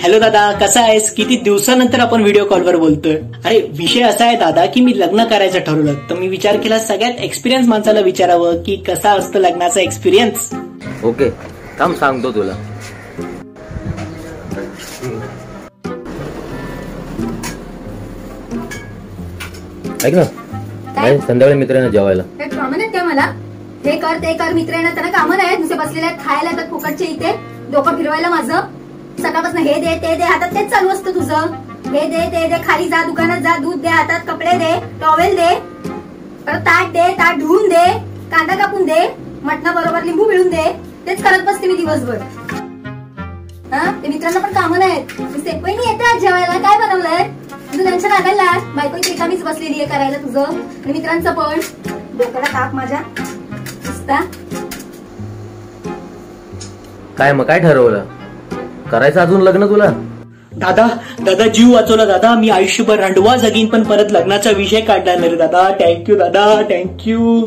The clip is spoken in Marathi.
हॅलो दादा, कसा आहेस? किती दिवसानंतर आपण व्हिडिओ कॉलवर बोलतोय. अरे विषय असा आहे दादा की मी लग्न करायचं ठरवलं, तर मी विचार केला सगळ्यात एक्सपिरियन्स माणसाला विचारावं की कसा असतो लग्नाचा एक्सपिरियन्स. ओके, थांब सांगतो तुला. ऐक ना, संध्याकाळी मित्रांना जेवायला. कामं नाहीत काय मला? हे कर ते कर, मित्र येणार त्यांना कामं नाहीत. नुसते बसलेले आहेत, खायला येतात फुकटचे इथे, डोकं फिरवायला माझं. सकाळपासून हे दे ते दे, हातात तेच चालू असतं तुझं. हे दे ते दे, खाली जा दुकानात जा, दूध दे, हातात कपडे दे, टॉवेल दे, परत ताट दे, ताट धुवून दे, कांदा कापून दे, मटणा बरोबर लिंबू पिळून दे. तेच करत बसते मी दिवसभर. हा, ते मित्रांना पण कामं नाहीत. वहिनी येते आज जेवायला, काय बनवलंय? तुझं टेन्शन आलेला, बायकोची रिकामीच बसलेली आहे करायला तुझं, आणि मित्रांचं पण. डोक्याला ताप माझ्या नुसता. काय मग काय ठरवलं? करायचं अजून लग्न तुला? दादा दादा जीव वाचवला दादा. मी आयुष्यभर रांडवा जगीन पण परत लग्नाचा विषय काढला नाही रे दादा. थँक्यू दादा, थँक्यू.